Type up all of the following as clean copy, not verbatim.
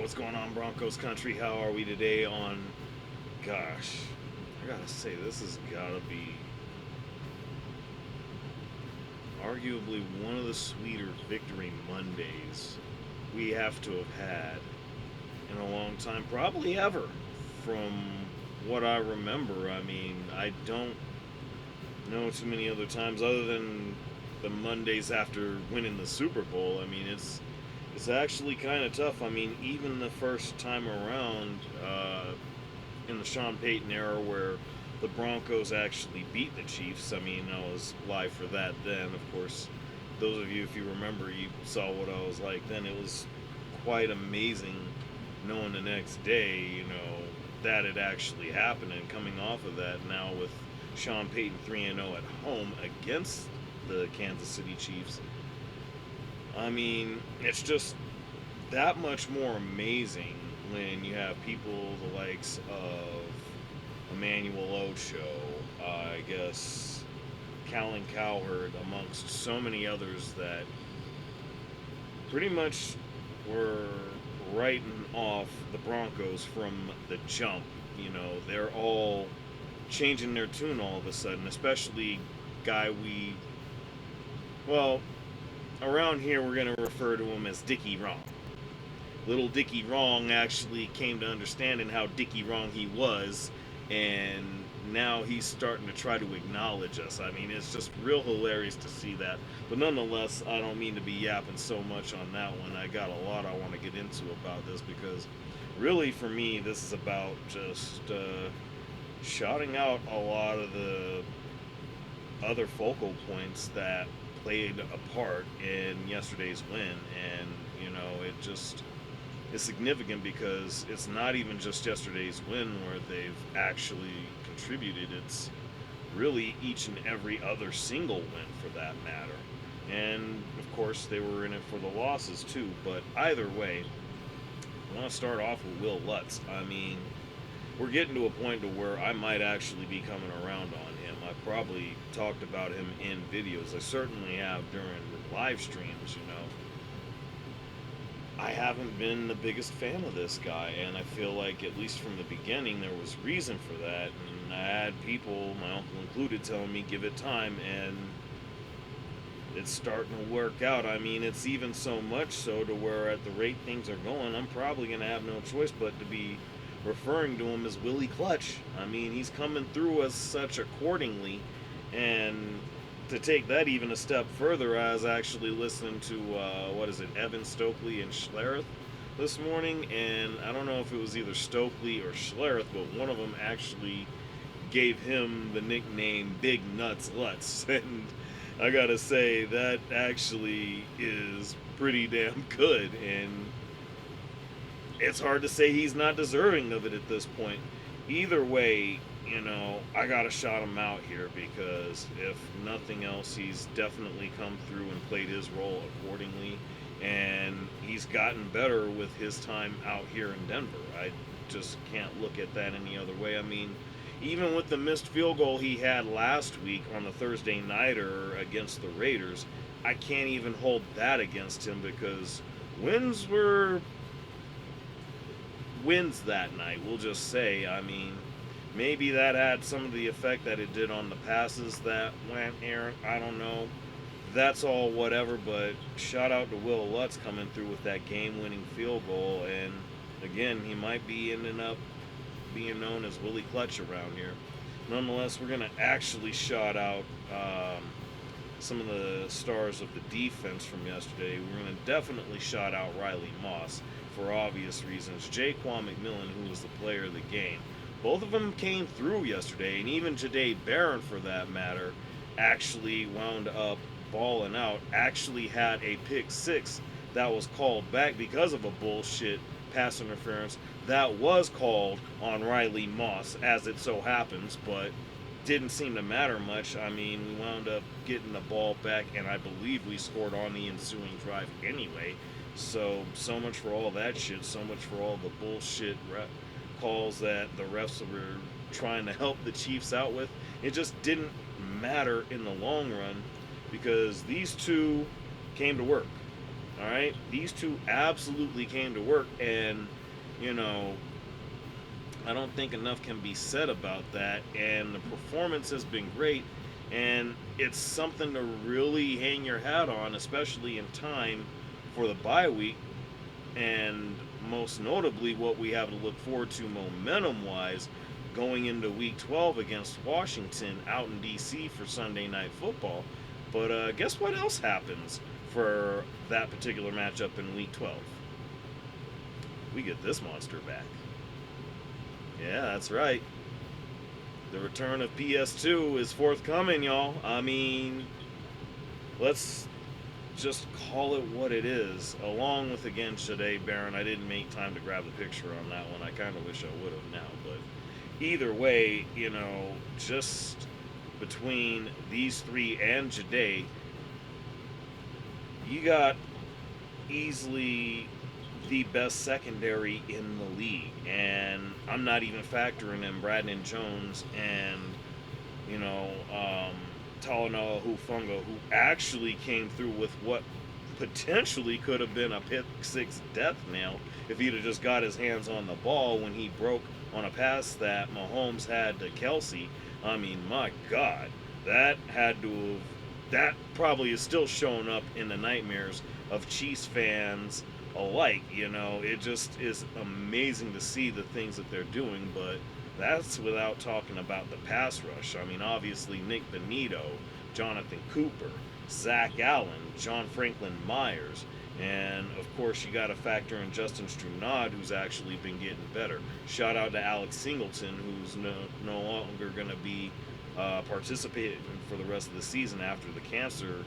what's going on, Broncos country? How are we today on, gosh, I gotta say, this has gotta be arguably one of the sweeter victory Mondays we have to have had in a long time, probably ever, from what I remember. I mean, I don't know too many other times other than the Mondays after winning the Super Bowl. I mean, it's actually kind of tough. I mean, even the first time around in the Sean Payton era, where the Broncos actually beat the Chiefs. I mean, I was live for that then. Of course, those of you, if you remember, you saw what I was like then. It was quite amazing knowing the next day, that it actually happened, and coming off of that now with Sean Payton 3-0 at home against the Kansas City Chiefs. I mean, it's just that much more amazing when you have people the likes of Emmanuel Ocho, I guess Callan Cowherd, amongst so many others that pretty much were writing off the Broncos from the jump. They're all changing their tune all of a sudden, especially guy well, around here we're going to refer to him as Dickie Wrong. Little Dickie Wrong actually came to understanding how Dickie Wrong he was, and now he's starting to try to acknowledge us. I mean, it's just real hilarious to see that. But nonetheless, I don't mean to be yapping so much on that one. I got a lot I want to get into about this, because really for me, this is about just shouting out a lot of the other focal points that played a part in yesterday's win. And it just is significant because it's not even just yesterday's win where they've actually contributed. It's really each and every other single win for that matter. And of course, they were in it for the losses too. But either way, I want to start off with Will Lutz. I mean, we're getting to a point to where I might actually be coming around on him. I probably talked about him in videos. I certainly have during the live streams. I haven't been the biggest fan of this guy, and I feel like, at least from the beginning, there was reason for that. And I had people, my uncle included, telling me give it time, and it's starting to work out. I mean, it's even so much so to where, at the rate things are going, I'm probably going to have no choice but to be referring to him as Willie Clutch. I mean, he's coming through as such accordingly. And to take that even a step further, I was actually listening to Evan Stokely and Schlereth this morning, and I don't know if it was either Stokely or Schlereth, but one of them actually gave him the nickname Big Nuts Lutz. And I gotta say, that actually is pretty damn good, and it's hard to say he's not deserving of it at this point. Either way, I gotta shout him out here, because if nothing else, he's definitely come through and played his role accordingly, and he's gotten better with his time out here in Denver. I just can't look at that any other way. I mean, even with the missed field goal he had last week on the Thursday nighter against the Raiders, I can't even hold that against him, because wins were wins that night, we'll just say. I mean, maybe that had some of the effect that it did on the passes that went errant. I don't know. That's all whatever, but shout out to Will Lutz coming through with that game-winning field goal. And again, he might be ending up being known as Willie Clutch around here. Nonetheless, we're going to actually shout out some of the stars of the defense from yesterday. We're going to definitely shout out Riley Moss for obvious reasons. Jaquan McMillan, who was the player of the game. Both of them came through yesterday, and even Jahdae Barron, for that matter, actually wound up balling out. Actually had a pick six that was called back because of a bullshit pass interference that was called on Riley Moss, as it so happens, but didn't seem to matter much. I mean, we wound up getting the ball back, and I believe we scored on the ensuing drive anyway. So much for all that shit. So much for all the bullshit calls that the refs were trying to help the Chiefs out with. It just didn't matter in the long run, because these two came to work. All right, these two absolutely came to work, and you know, I don't think enough can be said about that. And the performance has been great, and it's something to really hang your hat on, especially in time for the bye week. And most notably, what we have to look forward to momentum wise going into week 12 against Washington out in DC for Sunday Night Football. But guess what else happens for that particular matchup in week 12? We get this monster back. Yeah, that's right. The return of PS2 is forthcoming, y'all. I mean, let's just call it what it is. Along with, again, Shade Baron. I didn't make time to grab the picture on that one. I kind of wish I would have now. But either way, just between these three and Jade, you got easily the best secondary in the league. And I'm not even factoring in Brandon Jones and, you know, um, Talanoa Hufunga, who actually came through with what potentially could have been a pick six death nail if he'd have just got his hands on the ball when he broke on a pass that Mahomes had to Kelsey. I mean, my God, that had to have, that probably is still showing up in the nightmares of Chiefs fans alike. It just is amazing to see the things that they're doing, but that's without talking about the pass rush. I mean, obviously, Nick Benito, Jonathan Cooper, Zach Allen, John Franklin Myers, and of course, you got to factor in Justin Strunad, who's actually been getting better. Shout out to Alex Singleton, who's no longer going to be participating for the rest of the season after the cancer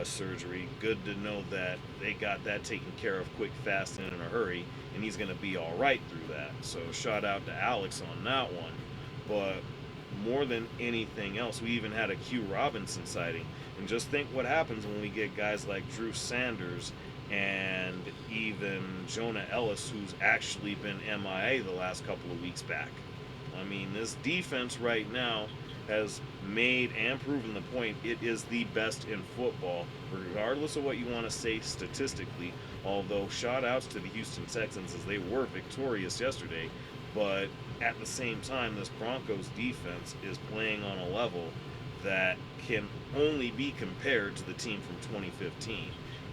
surgery. Good to know that they got that taken care of quick, fast, and in a hurry, and he's going to be all right through that. So shout out to Alex on that one. But more than anything else, we even had a Q Robinson sighting. And just think what happens when we get guys like Drew Sanders and even Jonah Ellis, who's actually been MIA the last couple of weeks back. I mean, this defense right now has made and proven the point it is the best in football, regardless of what you want to say statistically. Although, shout outs to the Houston Texans as they were victorious yesterday, but at the same time, this Broncos defense is playing on a level that can only be compared to the team from 2015.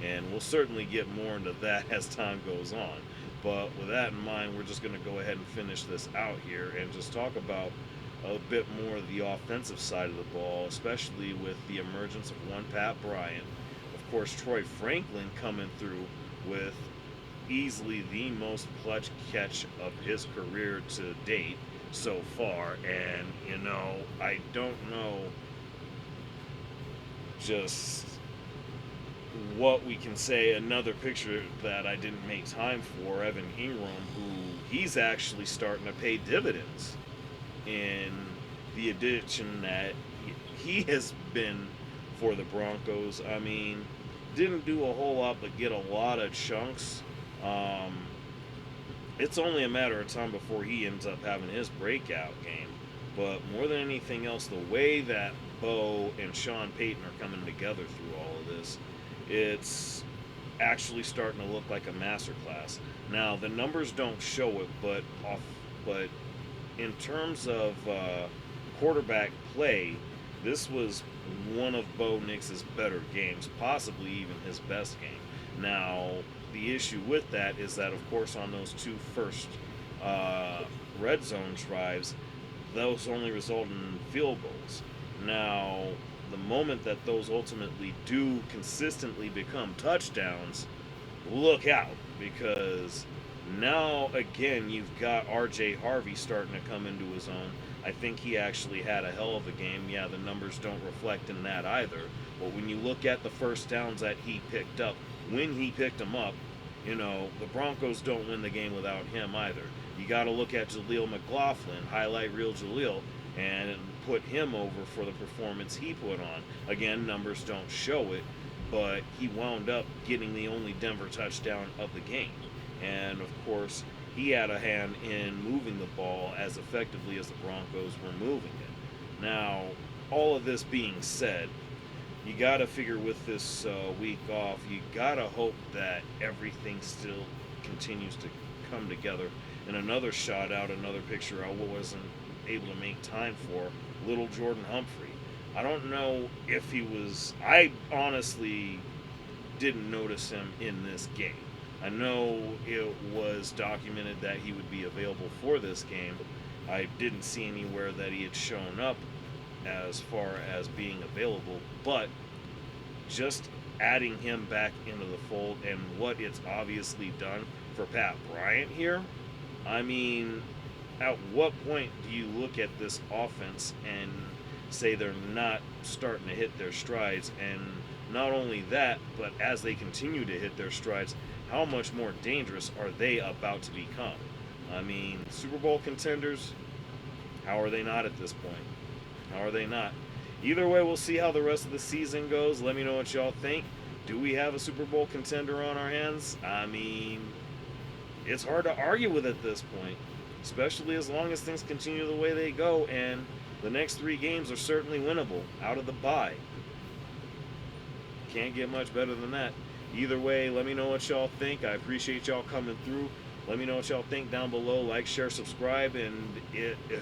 And we'll certainly get more into that as time goes on. But with that in mind, we're just going to go ahead and finish this out here and just talk about a bit more of the offensive side of the ball, especially with the emergence of one Pat Bryant. Of course, Troy Franklin coming through with easily the most clutch catch of his career to date so far. And, I don't know just what we can say. Another picture that I didn't make time for, Evan Ingram, who he's actually starting to pay dividends in the addition that he has been for the Broncos. I mean, didn't do a whole lot but get a lot of chunks. Um, it's only a matter of time before he ends up having his breakout game. But more than anything else, the way that Bo and Sean Payton are coming together through all of this, it's actually starting to look like a masterclass. Now the numbers don't show it, but in terms of quarterback play, this was one of Bo Nix's better games, possibly even his best game. Now, the issue with that is that, of course, on those two first red zone drives, those only result in field goals. Now, the moment that those ultimately do consistently become touchdowns, look out, because now again you've got RJ Harvey starting to come into his own. I think he actually had a hell of a game. Yeah, the numbers don't reflect in that either. But when you look at the first downs that he picked up, when he picked them up, the Broncos don't win the game without him either. You got to look at Jaleel McLaughlin, highlight reel Jaleel, and put him over for the performance he put on. Again, numbers don't show it, but he wound up getting the only Denver touchdown of the game. And of course, he had a hand in moving the ball as effectively as the Broncos were moving it. Now, all of this being said, you gotta figure with this week off, you gotta hope that everything still continues to come together. And another shot out, another picture I wasn't able to make time for, little Jordan Humphrey. I don't know if he was. I honestly didn't notice him in this game. I know it was documented that he would be available for this game. I didn't see anywhere that he had shown up as far as being available, but just adding him back into the fold and what it's obviously done for Pat Bryant here, I mean, at what point do you look at this offense and say they're not starting to hit their strides? And not only that, but as they continue to hit their strides, how much more dangerous are they about to become? I mean, Super Bowl contenders, how are they not at this point? How are they not? Either way, we'll see how the rest of the season goes. Let me know what y'all think. Do we have a Super Bowl contender on our hands? I mean, it's hard to argue with at this point, especially as long as things continue the way they go. And the next 3 games are certainly winnable out of the bye. Can't get much better than that. Either way, let me know what y'all think. I appreciate y'all coming through. Let me know what y'all think down below. Like, share, subscribe, and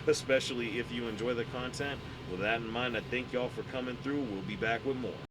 especially if you enjoy the content. With that in mind, I thank y'all for coming through. We'll be back with more.